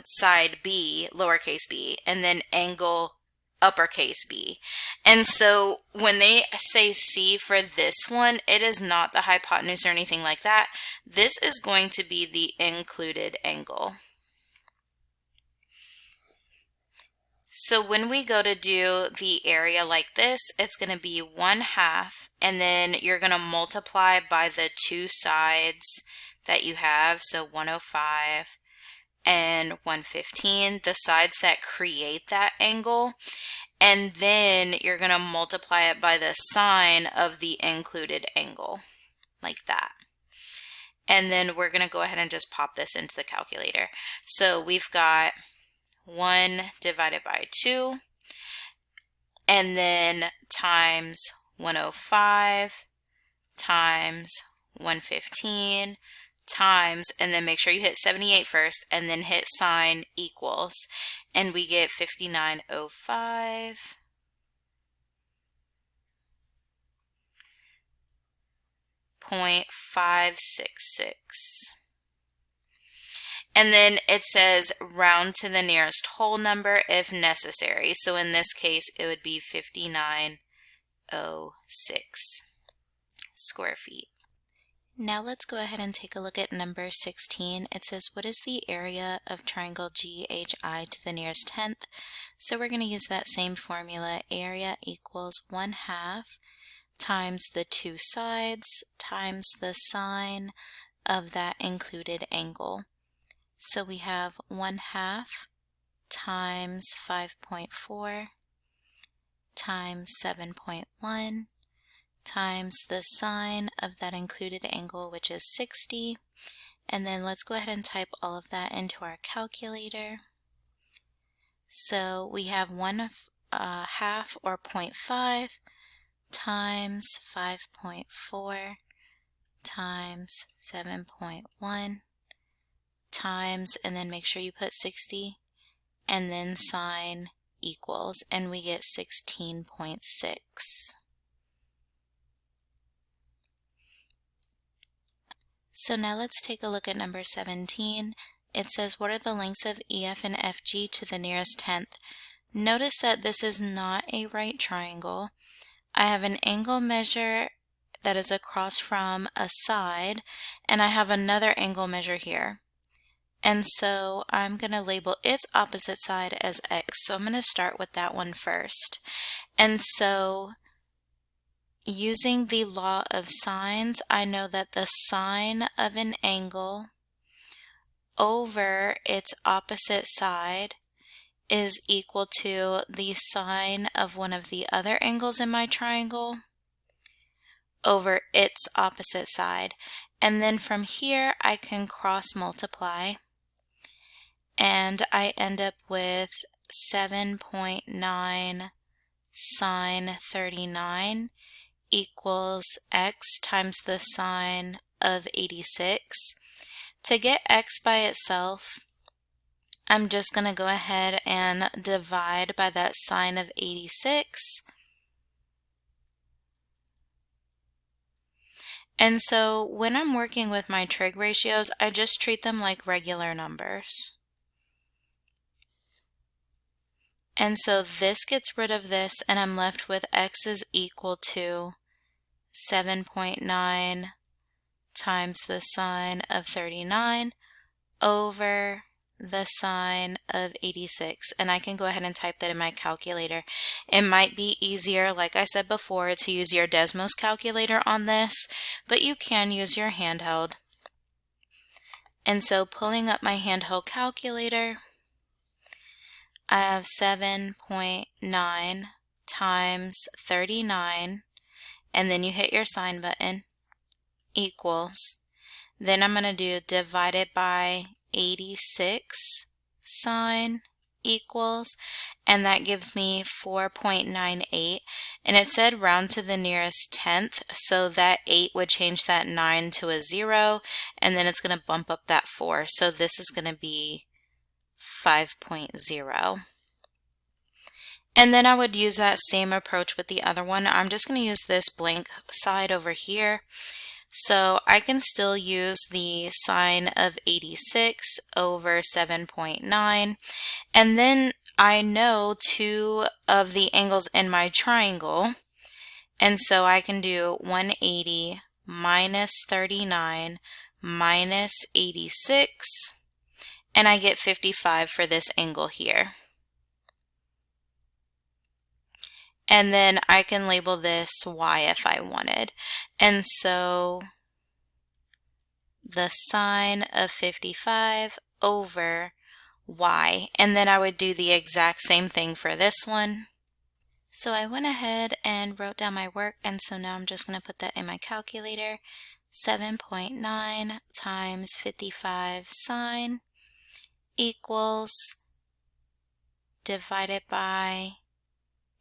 Speaker 1: side B, lowercase b, and then angle uppercase B. And so when they say C for this one, it is not the hypotenuse or anything like that. This is going to be the included angle. So when we go to do the area like this, it's going to be 1/2, and then you're going to multiply by the 2 sides that you have, so 105 and 115, the sides that create that angle, and then you're going to multiply it by the sine of the included angle, like that. And then we're going to go ahead and just pop this into the calculator. So we've got 1 divided by 2, and then times 105 times 115 times, and then make sure you hit 78 first, and then hit sine equals, and we get 5905.566. And then it says round to the nearest whole number if necessary. So in this case, it would be 5906 square feet. Now let's go ahead and take a look at number 16. It says, what is the area of triangle GHI to the nearest tenth? So we're going to use that same formula. Area equals 1/2 times the two sides times the sine of that included angle. So we have 1/2 times 5.4 times 7.1 times the sine of that included angle, which is 60. And then let's go ahead and type all of that into our calculator. So we have 1/2 or 0.5 times 5.4 times 7.1 times, and then make sure you put 60, and then sine equals, and we get 16.6. So now let's take a look at number 17. It says, what are the lengths of EF and FG to the nearest tenth? Notice that this is not a right triangle. I have an angle measure that is across from a side, and I have another angle measure here. And so I'm going to label its opposite side as X. So I'm going to start with that one first. And so using the law of sines, I know that the sine of an angle over its opposite side is equal to the sine of one of the other angles in my triangle over its opposite side. And then from here I can cross multiply, and I end up with 7.9 sine 39 equals X times the sine of 86. To get X by itself, I'm just going to go ahead and divide by that sine of 86. And so when I'm working with my trig ratios, I just treat them like regular numbers. And so this gets rid of this, and I'm left with X is equal to 7.9 times the sine of 39 over the sine of 86. And I can go ahead and type that in my calculator. It might be easier, like I said before, to use your Desmos calculator on this, but you can use your handheld. And so pulling up my handheld calculator, I have 7.9 times 39, and then you hit your sign button, equals. Then I'm going to do divided by 86 sine equals, and that gives me 4.98, and it said round to the nearest tenth, so that 8 would change that 9 to a 0, and then it's going to bump up that 4, so this is going to be 5.0. And then I would use that same approach with the other one. I'm just going to use this blank side over here. So I can still use the sine of 86 over 7.9. And then I know two of the angles in my triangle. And so I can do 180 minus 39 minus 86. And I get 55 for this angle here. And then I can label this y if I wanted. And so the sine of 55 over y. And then I would do the exact same thing for this one. So I went ahead and wrote down my work, and so now I'm just going to put that in my calculator. 7.9 times 55 sine equals divided by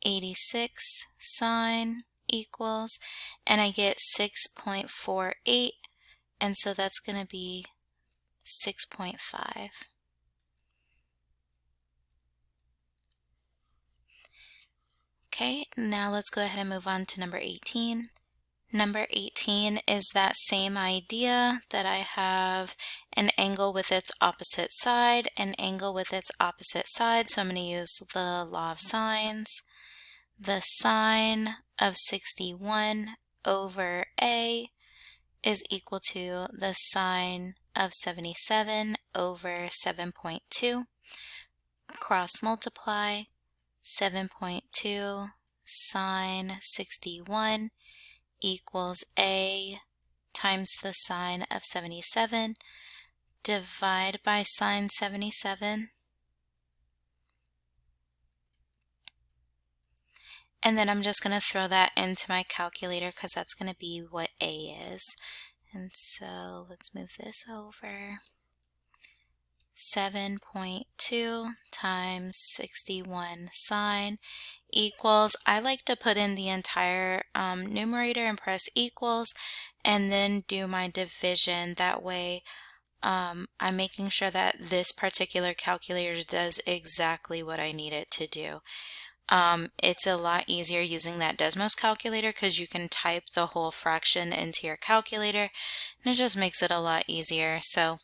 Speaker 1: 86 sine equals, and I get 6.48, and so that's going to be 6.5. Okay, now let's go ahead and move on to number 18. Number 18 is that same idea that I have an angle with its opposite side, an angle with its opposite side, so I'm going to use the law of sines. The sine of 61 over a is equal to the sine of 77 over 7.2. Cross multiply 7.2 sine 61 equals A times the sine of 77. Divide by sine 77. And then I'm just going to throw that into my calculator because that's going to be what A is. And so let's move this over. 7.2 times 61 sine equals, I like to put in the entire numerator and press equals and then do my division. That way I'm making sure that this particular calculator does exactly what I need it to do. It's a lot easier using that Desmos calculator because you can type the whole fraction into your calculator and it just makes it a lot easier. So,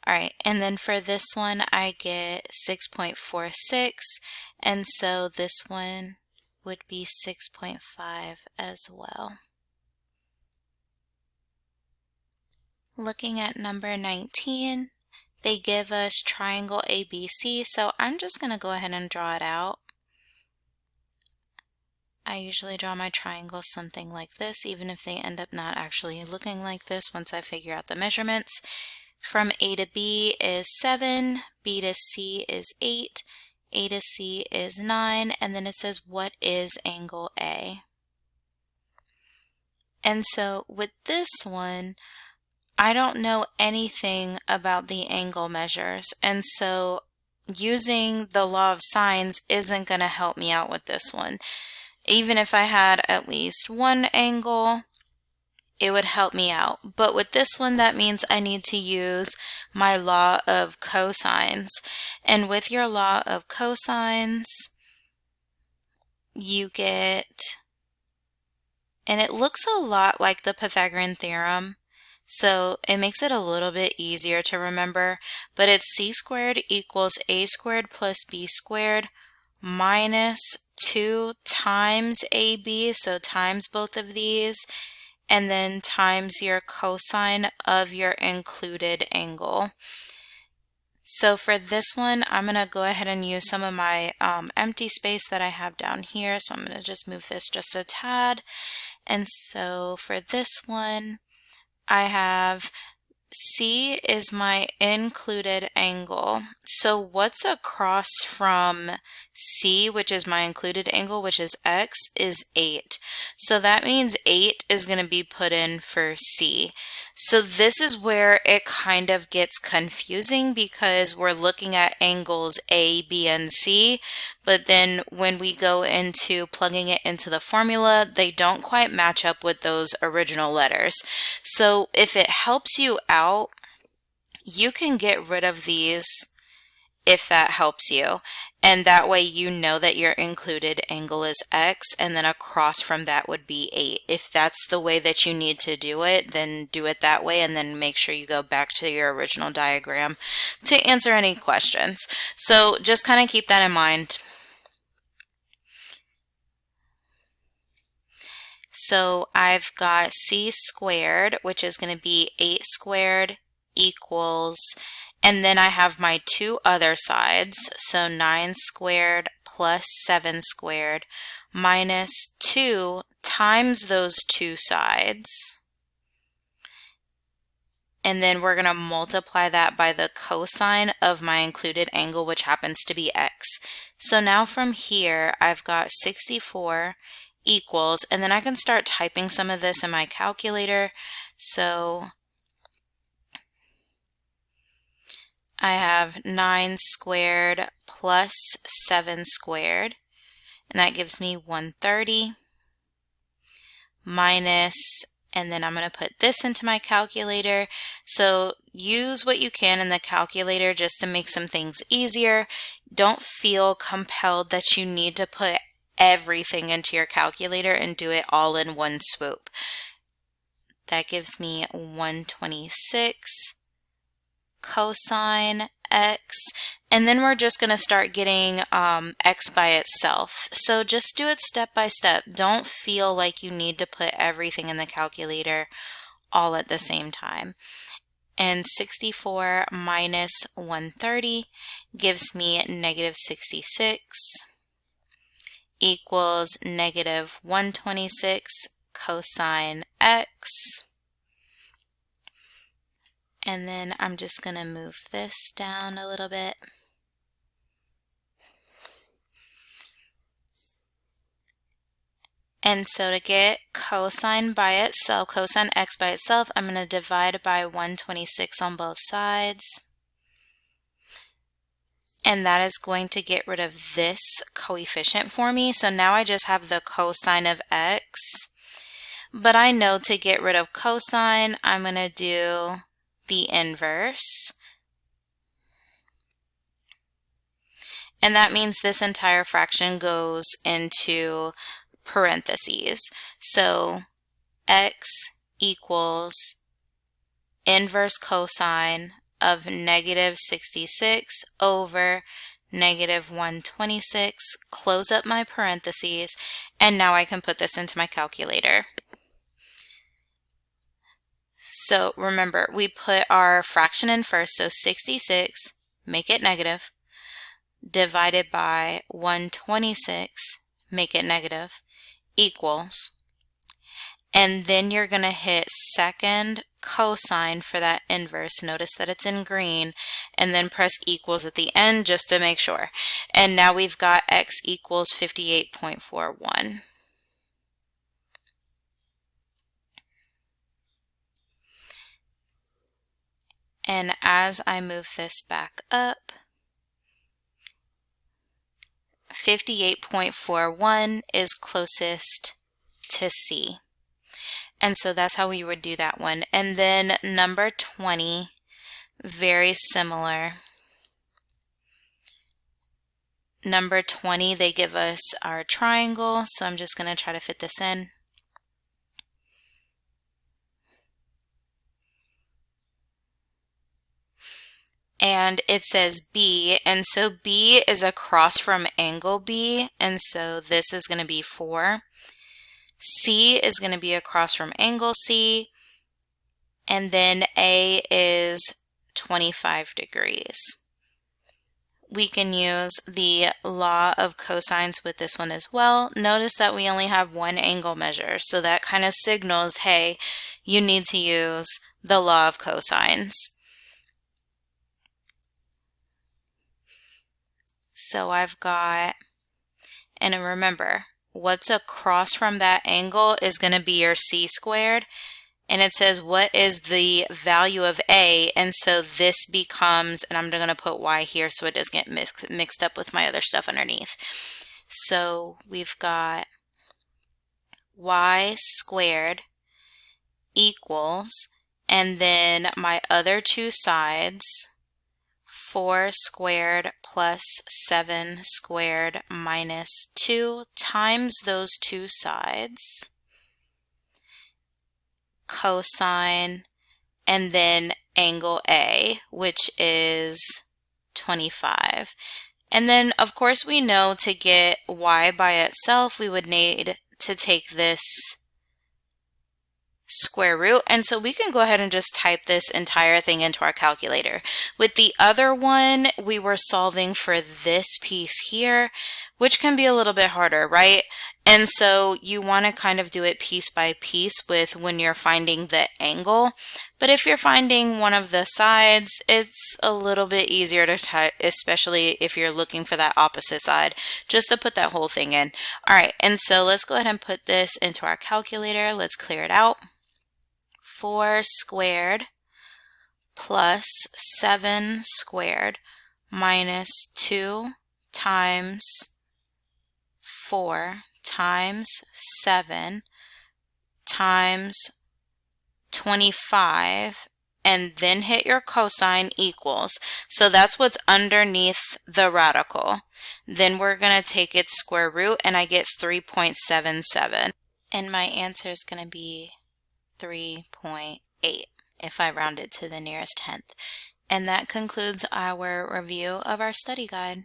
Speaker 1: alright, and then for this one I get 6.46, and so this one would be 6.5 as well. Looking at number 19, they give us triangle ABC, so I'm just going to go ahead and draw it out. I usually draw my triangles something like this, even if they end up not actually looking like this once I figure out the measurements. From A to B is 7, B to C is 8, A to C is 9, and then it says what is angle A. And so with this one, I don't know anything about the angle measures, and so using the law of sines isn't going to help me out with this one. Even if I had at least one angle, it would help me out. But with this one, that means I need to use my law of cosines. And with your law of cosines, you get, and it looks a lot like the Pythagorean theorem, so it makes it a little bit easier to remember, but it's c squared equals a squared plus b squared minus 2 times AB, so times both of these, and then times your cosine of your included angle. So for this one, I'm going to go ahead and use some of my empty space that I have down here. So I'm going to just move this just a tad. And so for this one, I have C is my included angle. So what's across from C, which is my included angle, which is X, is 8. So that means 8 is going to be put in for C. So this is where it kind of gets confusing because we're looking at angles A, B, and C, but then when we go into plugging it into the formula, they don't quite match up with those original letters. So if it helps you out, you can get rid of these if that helps you. And that way you know that your included angle is X, and then across from that would be 8. If that's the way that you need to do it, then do it that way, and then make sure you go back to your original diagram to answer any questions. So just kind of keep that in mind. So I've got C squared, which is going to be 8 squared equals, and then I have my two other sides, so 9 squared plus 7 squared minus 2 times those two sides. And then we're going to multiply that by the cosine of my included angle, which happens to be X. So now from here, I've got 64 equals, and then I can start typing some of this in my calculator. So I have 9 squared plus 7 squared, and that gives me 130 minus, and then I'm going to put this into my calculator. So use what you can in the calculator just to make some things easier. Don't feel compelled that you need to put everything into your calculator and do it all in one swoop. That gives me 126 cosine X, and then we're just going to start getting X by itself. So just do it step by step. Don't feel like you need to put everything in the calculator all at the same time. And 64 minus 130 gives me negative 66 equals negative 126 cosine x. And then I'm just going to move this down a little bit. And so to get cosine by itself, cosine x by itself, I'm going to divide by 126 on both sides. And that is going to get rid of this coefficient for me. So now I just have the cosine of x. But I know to get rid of cosine, I'm going to do the inverse. And that means this entire fraction goes into parentheses. So x equals inverse cosine of negative 66 over negative 126, close up my parentheses, and now I can put this into my calculator. So remember, we put our fraction in first, so 66, make it negative, divided by 126, make it negative, equals, and then you're going to hit second cosine for that inverse. Notice that it's in green, and then press equals at the end just to make sure. And now we've got x equals 58.41. And as I move this back up, 58.41 is closest to C. And so that's how we would do that one. And then number 20, very similar. Number 20, they give us our triangle, so I'm just going to try to fit this in. And it says B, and so B is across from angle B, and so this is going to be 4. C is going to be across from angle C, and then A is 25 degrees. We can use the law of cosines with this one as well. Notice that we only have one angle measure, so that kind of signals, hey, you need to use the law of cosines. So I've got, and remember, what's across from that angle is going to be your c squared. And it says, what is the value of A? And so this becomes, and I'm going to put Y here so it doesn't get mixed up with my other stuff underneath. So we've got Y squared equals, and then my other two sides, 4 squared plus 7 squared minus 2 times those two sides, cosine, and then angle A, which is 25. And then, of course, we know to get Y by itself, we would need to take this square root, and so we can go ahead and just type this entire thing into our calculator. With the other one, we were solving for this piece here, which can be a little bit harder, right? And so you want to kind of do it piece by piece with when you're finding the angle. But if you're finding one of the sides, it's a little bit easier to type, especially if you're looking for that opposite side, just to put that whole thing in. All right, and so let's go ahead and put this into our calculator. Let's clear it out. 4 squared plus 7 squared minus 2 times 4 times 7 times 25, and then hit your cosine equals. So that's what's underneath the radical. Then we're going to take its square root, and I get 3.77. And my answer is going to be 3.8 if I round it to the nearest tenth. And that concludes our review of our study guide.